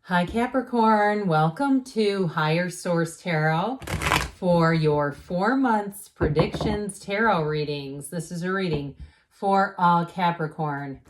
Hi Capricorn, welcome to Higher Source Tarot for your 4 months predictions tarot readings. This is a reading for all Capricorn,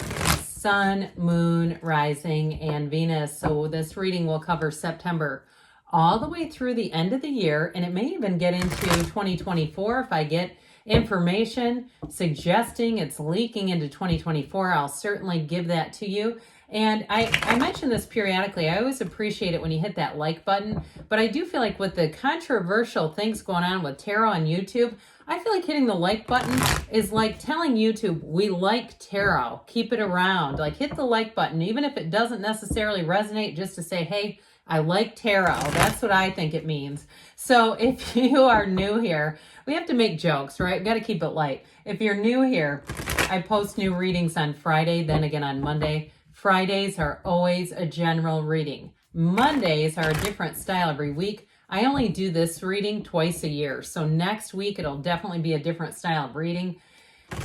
Sun, Moon, Rising, and Venus. So this reading will cover September all the way through the end of the year, and it may even get into 2024 if I get information suggesting it's leaking into 2024. I'll certainly give that to you. And I mention this periodically. I always appreciate it when you hit that like button. But I do feel like with the controversial things going on with tarot on YouTube, I feel like hitting the like button is like telling YouTube, we like tarot. Keep it around. Like hit the like button, even if it doesn't necessarily resonate, just to say, hey, I like tarot. That's what I think it means. So if you are new here, we have to make jokes, right? Got to keep it light. If you're new here, I post new readings on Friday, then again on Monday. Fridays are always a general reading. Mondays are a different style every week. I only do this reading twice a year. So next week, it'll definitely be a different style of reading.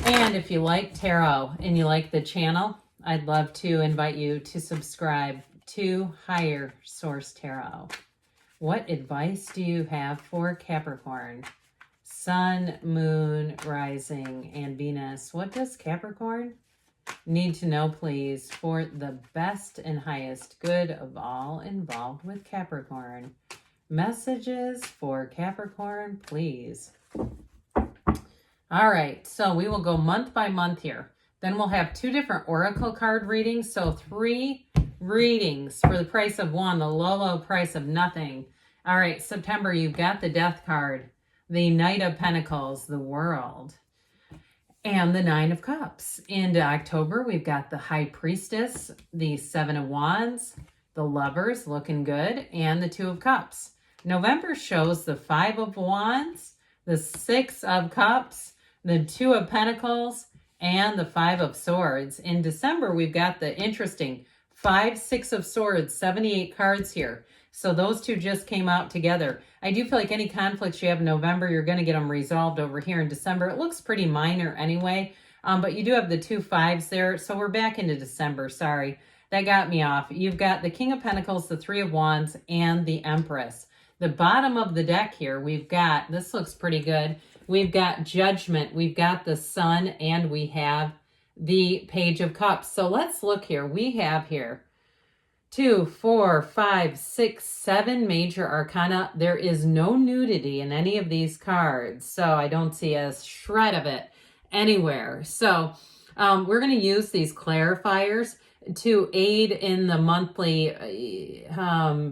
And if you like tarot and you like the channel, I'd love to invite you to subscribe to Higher Source Tarot. What advice do you have for Capricorn? Sun, Moon, Rising, and Venus. What does Capricorn need to know, please, for the best and highest good of all involved with Capricorn? Messages for Capricorn, please. All right, so we will go month by month here. Then we'll have 2 different oracle card readings. So 3 readings for the price of 1, the low price of nothing. All right, September, you've got the Death card, the Knight of Pentacles, the World, and the 9 of Cups. Into October, we've got the High Priestess, the 7 of Wands, the Lovers, looking good, and the 2 of Cups. November shows the 5 of Wands, the 6 of Cups, the 2 of Pentacles, and the 5 of Swords. In December, we've got the interesting 5, 6 of Swords, 78 cards here. So those 2 just came out together. I do feel like any conflicts you have in November, you're going to get them resolved over here in December. It looks pretty minor anyway, but you do have the 2 5s there. So we're back into December. Sorry, that got me off. You've got the King of Pentacles, the 3 of Wands, and the Empress. The bottom of the deck here, we've got, this looks pretty good. We've got Judgment, we've got the Sun, and we have the Page of Cups. So let's look here. We have here 2, 4, 5, 6, 7 major arcana. There is no nudity in any of these cards, so I don't see a shred of it anywhere. So we're going to use these clarifiers to aid in the monthly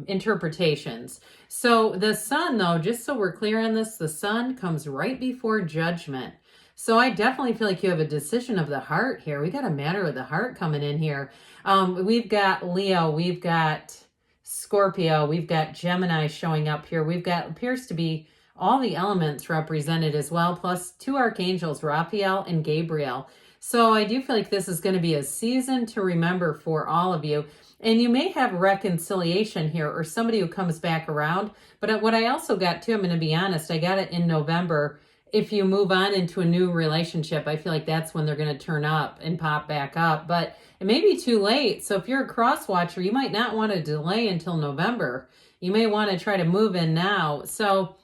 interpretations. So the Sun, though, just so we're clear on this, the Sun comes right before Judgment. So I definitely feel like you have a decision of the heart here. We got a matter of the heart coming in here. We've got Leo, we've got Scorpio, we've got Gemini showing up here. We've got, appears to be all the elements represented as well, plus 2 archangels, Raphael and Gabriel. So I do feel like this is going to be a season to remember for all of you. And you may have reconciliation here or somebody who comes back around. But what I also got too, I'm going to be honest, I got it in November. If you move on into a new relationship, I feel like that's when they're going to turn up and pop back up. But it may be too late. So if you're a cross watcher, you might not want to delay until November. You may want to try to move in now. So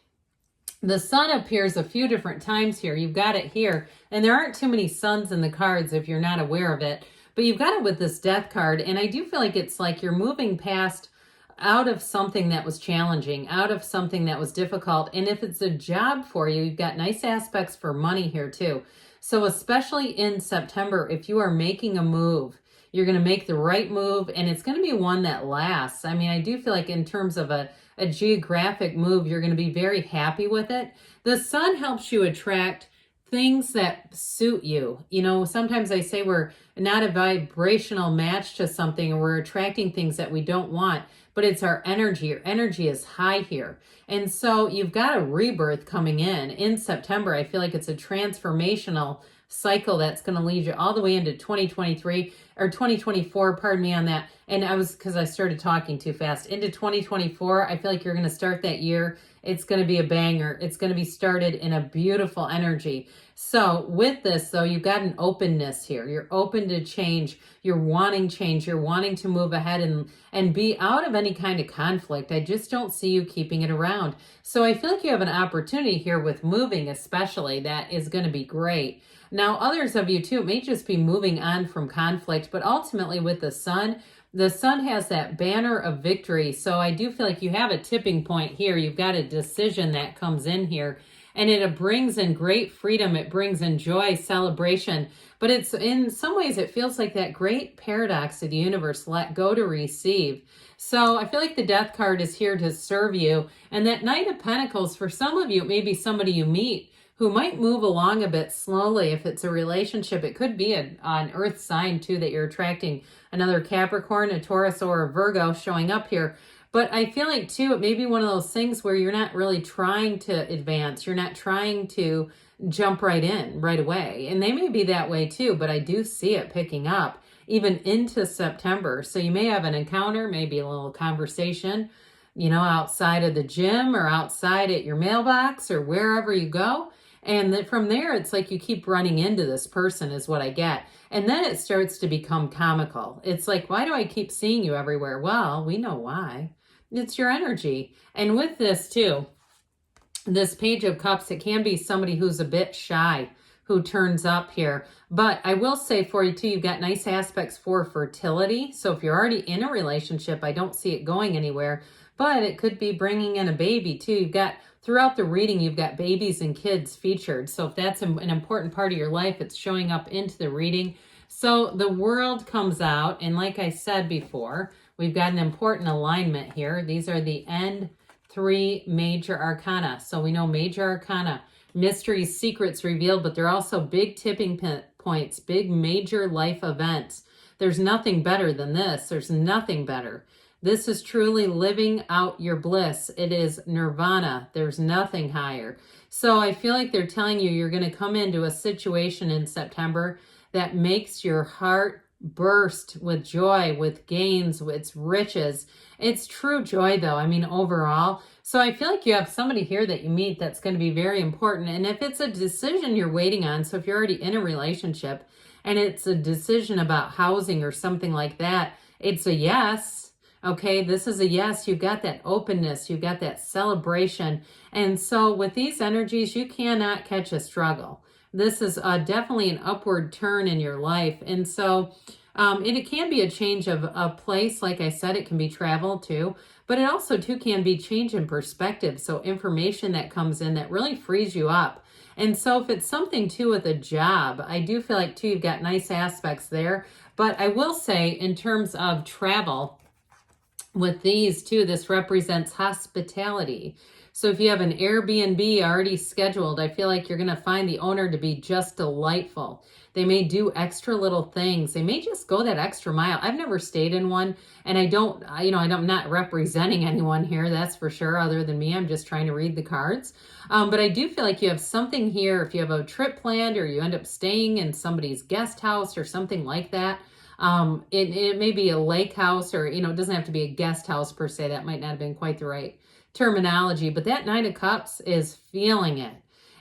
the Sun appears a few different times here. You've got it here. And there aren't too many suns in the cards if you're not aware of it. But you've got it with this Death card. And I do feel like it's like you're moving past out of something that was challenging, out of something that was difficult. And if it's a job for you, you've got nice aspects for money here too. So especially in September, if you are making a move, you're going to make the right move, and it's going to be one that lasts. I mean, I do feel like in terms of a geographic move, you're going to be very happy with it. The Sun helps you attract things that suit you. You know, sometimes I say we're not a vibrational match to something, or we're attracting things that we don't want, but it's our energy. Your energy is high here. And so you've got a rebirth coming in September. I feel like it's a transformational cycle that's going to lead you all the way into 2023. or 2024, pardon me on that. And because I started talking too fast. Into 2024, I feel like you're going to start that year. It's going to be a banger. It's going to be started in a beautiful energy. So with this, though, you've got an openness here. You're open to change. You're wanting change. You're wanting to move ahead and be out of any kind of conflict. I just don't see you keeping it around. So I feel like you have an opportunity here with moving, especially. That is going to be great. Now, others of you too, it may just be moving on from conflict, but ultimately with the sun has that banner of victory. So I do feel like you have a tipping point here. You've got a decision that comes in here, and it brings in great freedom. It brings in joy, celebration, but it's in some ways it feels like that great paradox of the universe, let go to receive. So I feel like the Death card is here to serve you, and that Knight of Pentacles, for some of you, it may be somebody you meet who might move along a bit slowly. If it's a relationship, it could be an earth sign too that you're attracting, another Capricorn, a Taurus, or a Virgo showing up here. But I feel like too, it may be one of those things where you're not really trying to advance. You're not trying to jump right in right away. And they may be that way too, but I do see it picking up even into September. So you may have an encounter, maybe a little conversation, outside of the gym or outside at your mailbox or wherever you go. And then from there, it's like you keep running into this person is what I get. And then it starts to become comical. It's like, why do I keep seeing you everywhere? Well, we know why. It's your energy. And with this too, this Page of Cups, it can be somebody who's a bit shy who turns up here. But I will say for you too, you've got nice aspects for fertility. So if you're already in a relationship, I don't see it going anywhere. But it could be bringing in a baby too. You've got, throughout the reading, you've got babies and kids featured. So if that's an important part of your life, it's showing up into the reading. So the World comes out. And like I said before, we've got an important alignment here. These are the end 3 major arcana. So we know major arcana, mysteries, secrets revealed, but they're also big tipping points, big major life events. There's nothing better than this. There's nothing better. This is truly living out your bliss. It is nirvana. There's nothing higher. So I feel like they're telling you you're going to come into a situation in September that makes your heart burst with joy, with gains, with riches. It's true joy though, I mean overall. So I feel like you have somebody here that you meet that's going to be very important. And if it's a decision you're waiting on, so if you're already in a relationship and it's a decision about housing or something like that, it's a yes. Okay, this is a yes. You've got that openness. You've got that celebration. And so with these energies, you cannot catch a struggle. This is definitely an upward turn in your life. And so it can be a change of a place. Like I said, it can be travel too. But it also too can be change in perspective. So information that comes in that really frees you up. And so if it's something too with a job, I do feel like too you've got nice aspects there. But I will say in terms of travel, with these too, this represents hospitality. So if you have an Airbnb already scheduled, I feel like you're going to find the owner to be just delightful. They may do extra little things. They may just go that extra mile. I've never stayed in one, and I'm not representing anyone here, that's for sure, other than me. I'm just trying to read the cards. But I do feel like you have something here. If you have a trip planned or you end up staying in somebody's guest house or something like that, it may be a lake house or, it doesn't have to be a guest house per se. That might not have been quite the right terminology, but that Nine of Cups is feeling it.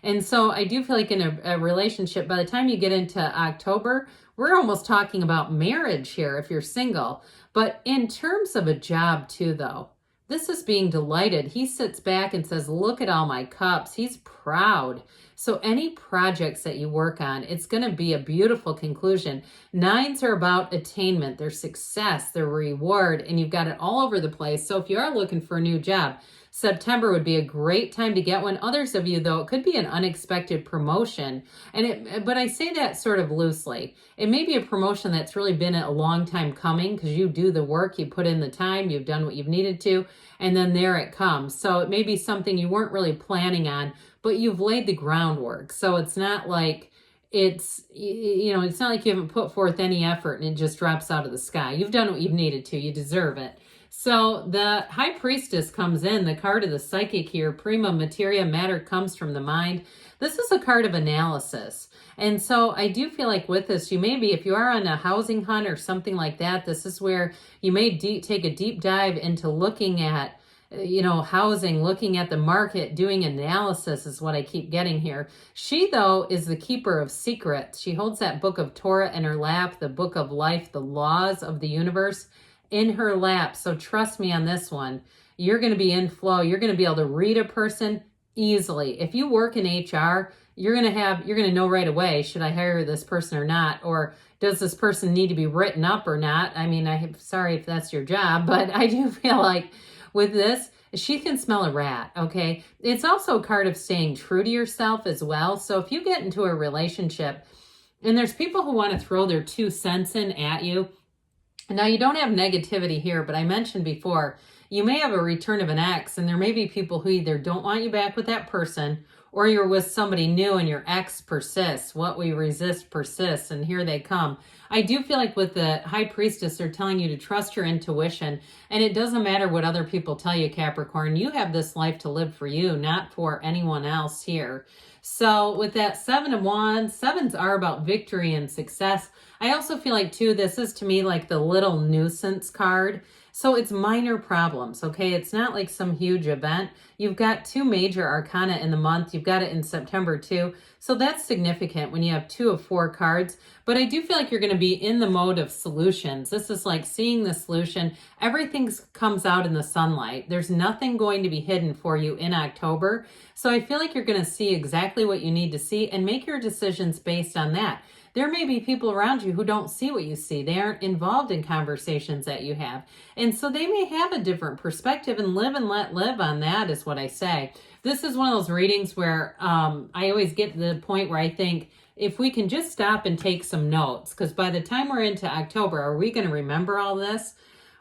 And so I do feel like in a relationship, by the time you get into October, we're almost talking about marriage here if you're single. But in terms of a job too, though, this is being delighted. He sits back and says, look at all my cups. He's proud. So any projects that you work on, it's going to be a beautiful conclusion. Nines are about attainment, their success, their reward, and you've got it all over the place. So if you are looking for a new job, September would be a great time to get one. Others of you, though, it could be an unexpected promotion. But I say that sort of loosely. It may be a promotion that's really been a long time coming because you do the work, you put in the time, you've done what you've needed to, and then there it comes. So it may be something you weren't really planning on, but you've laid the groundwork. So it's not like it's not like you haven't put forth any effort and it just drops out of the sky. You've done what you've needed to. You deserve it. So the High Priestess comes in, the card of the psychic here. Prima materia, matter comes from the mind. This is a card of analysis. And so I do feel like with this, you may be, if you are on a housing hunt or something like that, this is where you may take a deep dive into looking at, housing, looking at the market, doing analysis is what I keep getting here. She, though, is the keeper of secrets. She holds that book of Torah in her lap, the book of life, the laws of the universe in her lap. So trust me on this one. You're going to be in flow. You're going to be able to read a person easily. If you work in HR, you're going to know right away, should I hire this person or not? Or does this person need to be written up or not? I mean, I'm sorry if that's your job, but I do feel like with this, she can smell a rat, okay? It's also a card of staying true to yourself as well. So if you get into a relationship and there's people who want to throw their 2 cents in at you, now you don't have negativity here, but I mentioned before, you may have a return of an ex, and there may be people who either don't want you back with that person, or you're with somebody new and your ex persists. What we resist persists, and here they come. I do feel like with the High Priestess, they're telling you to trust your intuition, and it doesn't matter what other people tell you, Capricorn. You have this life to live for you, not for anyone else here. So with that 7 of Wands, 7s are about victory and success. I also feel like, too, this is to me like the little nuisance card. So it's minor problems, okay? It's not like some huge event. You've got 2 major arcana in the month. You've got it in September too. So that's significant when you have 2 of 4 cards. But I do feel like you're going to be in the mode of solutions. This is like seeing the solution. Everything comes out in the sunlight. There's nothing going to be hidden for you in October. So I feel like you're going to see exactly what you need to see and make your decisions based on that. There may be people around you who don't see what you see. They aren't involved in conversations that you have. And so they may have a different perspective, and live and let live on that is what I say. This is one of those readings where I always get to the point where I think, if we can just stop and take some notes, because by the time we're into October, are we going to remember all this?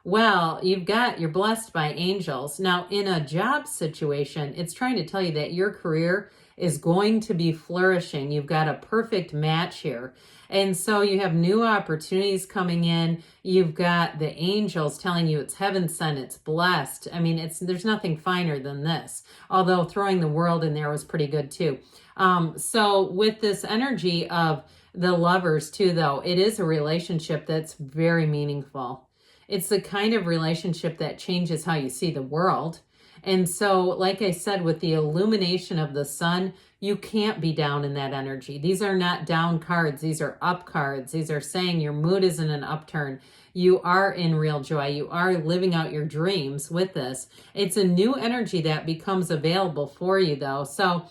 Well, you're blessed by angels. Now, in a job situation, it's trying to tell you that your career is going to be flourishing. You've got a perfect match here. And so you have new opportunities coming in. You've got the angels telling you it's heaven sent, it's blessed. I mean, there's nothing finer than this. Although throwing the world in there was pretty good too. So with this energy of the lovers too, though, it is a relationship that's very meaningful. It's the kind of relationship that changes how you see the world. And so, like I said, with the illumination of the sun, you can't be down in that energy. These are not down cards. These are up cards. These are saying your mood is in an upturn. You are in real joy. You are living out your dreams with this. It's a new energy that becomes available for you, though. So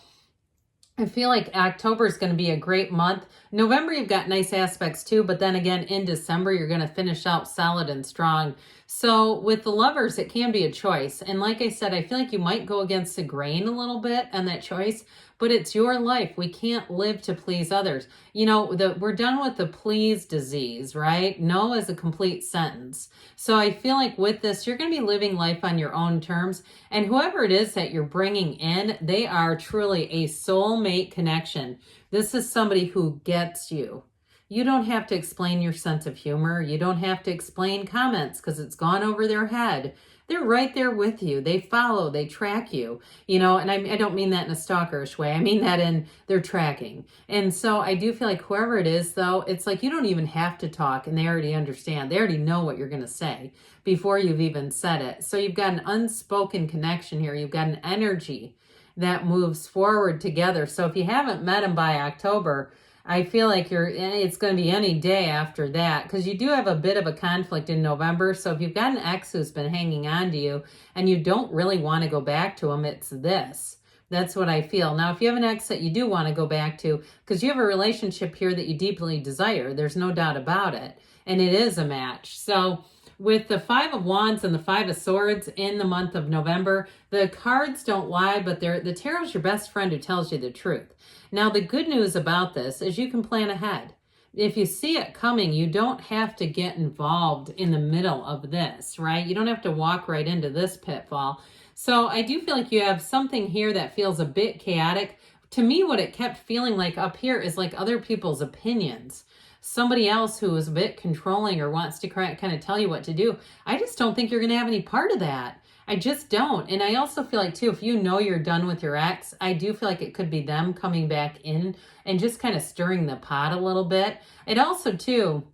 I feel like October is going to be a great month. November, you've got nice aspects too, but then again, in December, you're going to finish out solid and strong. So with the lovers, it can be a choice. And like I said, I feel like you might go against the grain a little bit on that choice, but it's your life. We can't live to please others. You know, we're done with the please disease, right? No is a complete sentence. So I feel like with this, you're going to be living life on your own terms. And whoever it is that you're bringing in, they are truly a soulmate connection. This is somebody who gets you. You don't have to explain your sense of humor. You don't have to explain comments because it's gone over their head. They're right there with you. They follow, they track you, and I don't mean that in a stalkerish way. I mean that in they're tracking. And so I do feel like whoever it is, though, it's like you don't even have to talk and they already understand. They already know what you're going to say before you've even said it. So you've got an unspoken connection here. You've got an energy that moves forward together. So if you haven't met them by October, I feel like it's going to be any day after that, because you do have a bit of a conflict in November. So if you've got an ex who's been hanging on to you and you don't really want to go back to him, it's this. That's what I feel. Now, if you have an ex that you do want to go back to, because you have a relationship here that you deeply desire, there's no doubt about it. And it is a match. So with the 5 of Wands and the 5 of Swords in the month of November, the cards don't lie, but the tarot's your best friend who tells you the truth. Now, the good news about this is you can plan ahead. If you see it coming, you don't have to get involved in the middle of this, right? You don't have to walk right into this pitfall. So I do feel like you have something here that feels a bit chaotic. To me, what it kept feeling like up here is like other people's opinions. somebody else who is a bit controlling or wants to kind of tell you what to do, I just don't think you're going to have any part of that. I just don't. And I also feel like, too, if you know you're done with your ex, I do feel like it could be them coming back in and just kind of stirring the pot a little bit. It also, too,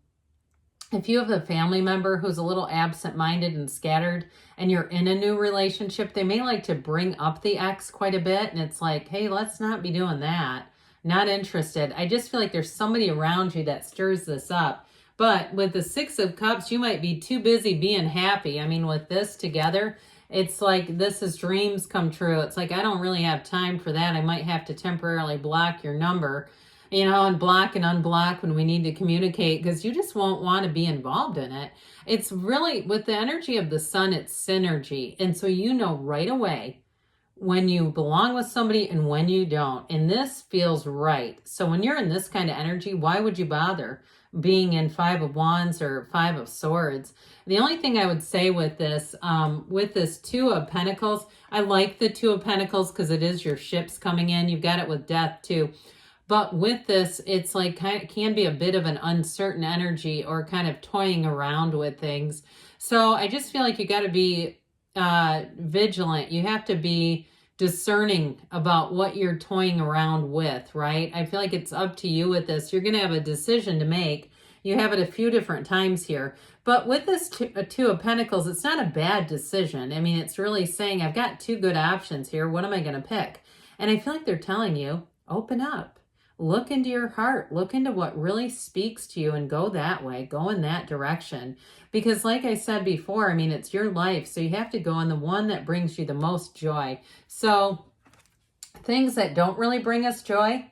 if you have a family member who's a little absent-minded and scattered and you're in a new relationship, they may like to bring up the ex quite a bit. And it's like, hey, let's not be doing that. Not interested. I just feel like there's somebody around you that stirs this up. But with the Six of Cups, you might be too busy being happy. I mean, with this together, it's like this is dreams come true. It's like, I don't really have time for that. I might have to temporarily block your number, and block and unblock when we need to communicate, because you just won't want to be involved in it. It's really, with the energy of the sun, it's synergy. And so you know right away when you belong with somebody and when you don't. And this feels right. So when you're in this kind of energy, why would you bother being in Five of Wands or Five of Swords? The only thing I would say with this Two of Pentacles, I like the Two of Pentacles because it is your ships coming in. You've got it with Death too. But with this, it's like can be a bit of an uncertain energy or kind of toying around with things. So I just feel like you got to be vigilant. You have to be discerning about what you're toying around with, right? I feel like it's up to you with this. You're going to have a decision to make. You have it a few different times here. But with this Two of Pentacles, it's not a bad decision. I mean, it's really saying, I've got two good options here. What am I going to pick? And I feel like they're telling you, open up. Look into your heart. Look into what really speaks to you and go that way. Go in that direction. Because like I said before, I mean, it's your life. So you have to go in the one that brings you the most joy. So things that don't really bring us joy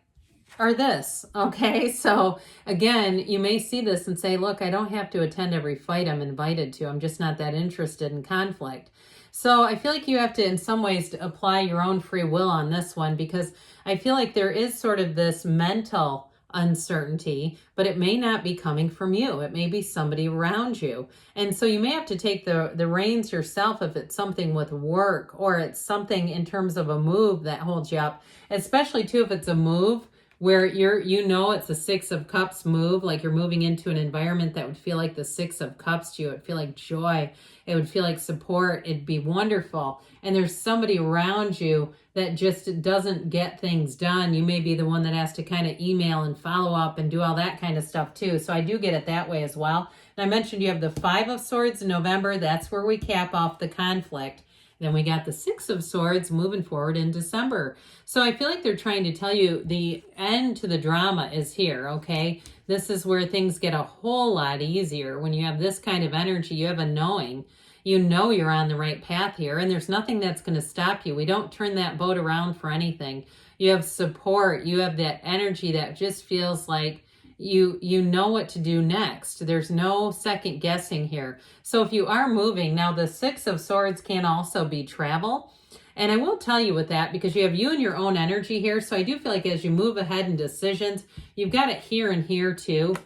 are this, okay? So again, you may see this and say, look, I don't have to attend every fight I'm invited to. I'm just not that interested in conflict. So I feel like you have to, in some ways, to apply your own free will on this one, because I feel like there is sort of this mental uncertainty, but it may not be coming from you. It may be somebody around you. And so you may have to take the reins yourself if it's something with work or it's something in terms of a move that holds you up, especially too if it's a move where it's a Six of Cups move, like you're moving into an environment that would feel like the Six of Cups to you. It would feel like joy. It would feel like support. It'd be wonderful. And there's somebody around you that just doesn't get things done. You may be the one that has to kind of email and follow up and do all that kind of stuff too. So I do get it that way as well. And I mentioned you have the Five of Swords in November. That's where we cap off the conflict. Then we got the Six of Swords moving forward in December. So I feel like they're trying to tell you the end to the drama is here, okay? This is where things get a whole lot easier. When you have this kind of energy, you have a knowing. You know you're on the right path here, and there's nothing that's going to stop you. We don't turn that boat around for anything. You have support. You have that energy that just feels like you know what to do next. There's no second guessing here. So if you are moving, now the Six of Swords can also be travel. And I will tell you with that, because you have you and your own energy here. So I do feel like as you move ahead in decisions, you've got it here and here too.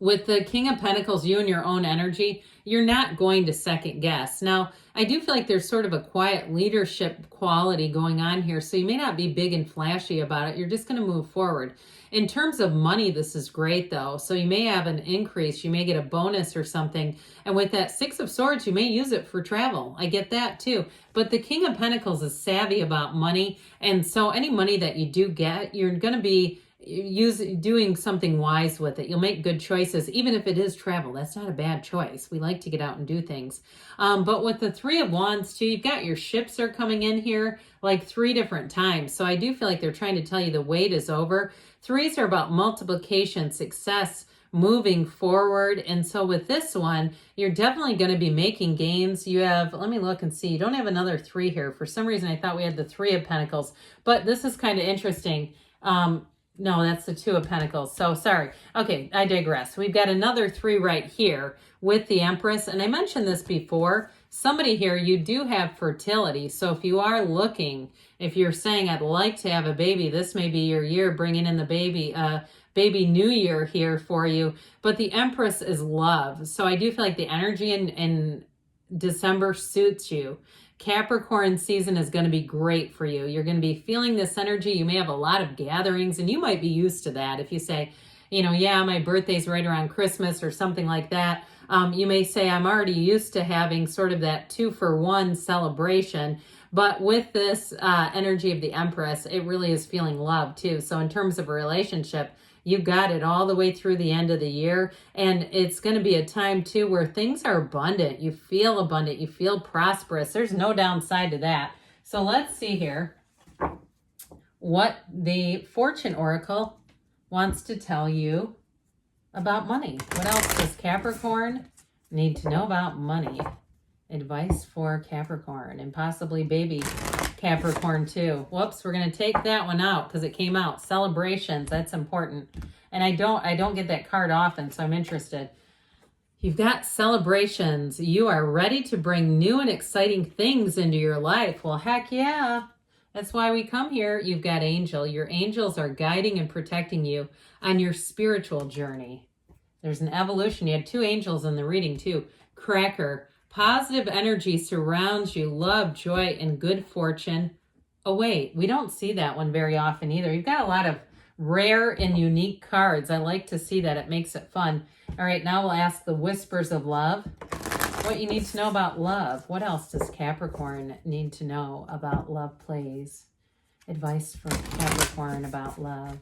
With the King of Pentacles, you and your own energy, you're not going to second guess. Now, I do feel like there's sort of a quiet leadership quality going on here. So you may not be big and flashy about it. You're just going to move forward. In terms of money, this is great though. So you may have an increase. You may get a bonus or something. And with that Six of Swords, you may use it for travel. I get that too. But the King of Pentacles is savvy about money. And so any money that you do get, you're going to be doing something wise with it. You'll make good choices, even if it is travel. That's not a bad choice. We like to get out and do things. But with the Three of Wands too, you've got your ships are coming in here like 3 different times. So I do feel like they're trying to tell you the wait is over. Threes are about multiplication, success, moving forward. And so with this one, you're definitely going to be making gains. You have, let me look and see, you don't have another 3 here. For some reason, I thought we had the Three of Pentacles, but this is kind of interesting. No, that's the Two of Pentacles. So sorry. Okay, I digress. We've got another 3 right here with the Empress. And I mentioned this before. Somebody here, you do have fertility. So if you are looking, if you're saying, I'd like to have a baby, this may be your year bringing in the baby new year here for you. But the Empress is love. So I do feel like the energy in December suits you. Capricorn season is going to be great for you. You're going to be feeling this energy. You may have a lot of gatherings, and you might be used to that. If you say, yeah, my birthday's right around Christmas or something like that. You may say, I'm already used to having sort of that 2-for-1 celebration. But with this energy of the Empress, it really is feeling love too. So in terms of a relationship, you got it all the way through the end of the year. And it's going to be a time too where things are abundant. You feel prosperous. There's no downside to that. So let's see here what the Fortune Oracle wants to tell you about money. What else does Capricorn need to know about money? Advice for Capricorn and possibly baby Capricorn too. Whoops, we're going to take that one out because it came out. Celebrations, that's important. And I don't get that card often, so I'm interested. You've got celebrations. You are ready to bring new and exciting things into your life. Well, heck yeah. That's why we come here. You've got angel. Your angels are guiding and protecting you on your spiritual journey. There's an evolution. You had 2 angels in the reading too. Cracker. Positive energy surrounds you. Love, joy, and good fortune. Oh, wait. We don't see that one very often either. You've got a lot of rare and unique cards. I like to see that. It makes it fun. All right, now we'll ask the whispers of love. What you need to know about love. What else does Capricorn need to know about love, please? Advice for Capricorn about love.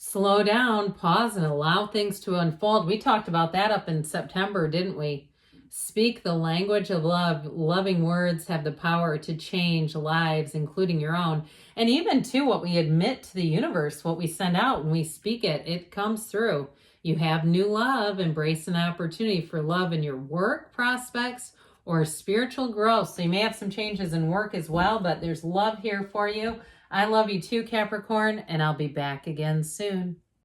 Slow down, pause, and allow things to unfold. We talked about that up in September, didn't we? Speak the language of love. Loving words have the power to change lives, including your own. And even, too, what we admit to the universe, what we send out when we speak it, it comes through. You have new love. Embrace an opportunity for love in your work prospects or spiritual growth. So you may have some changes in work as well, but there's love here for you. I love you too, Capricorn, and I'll be back again soon.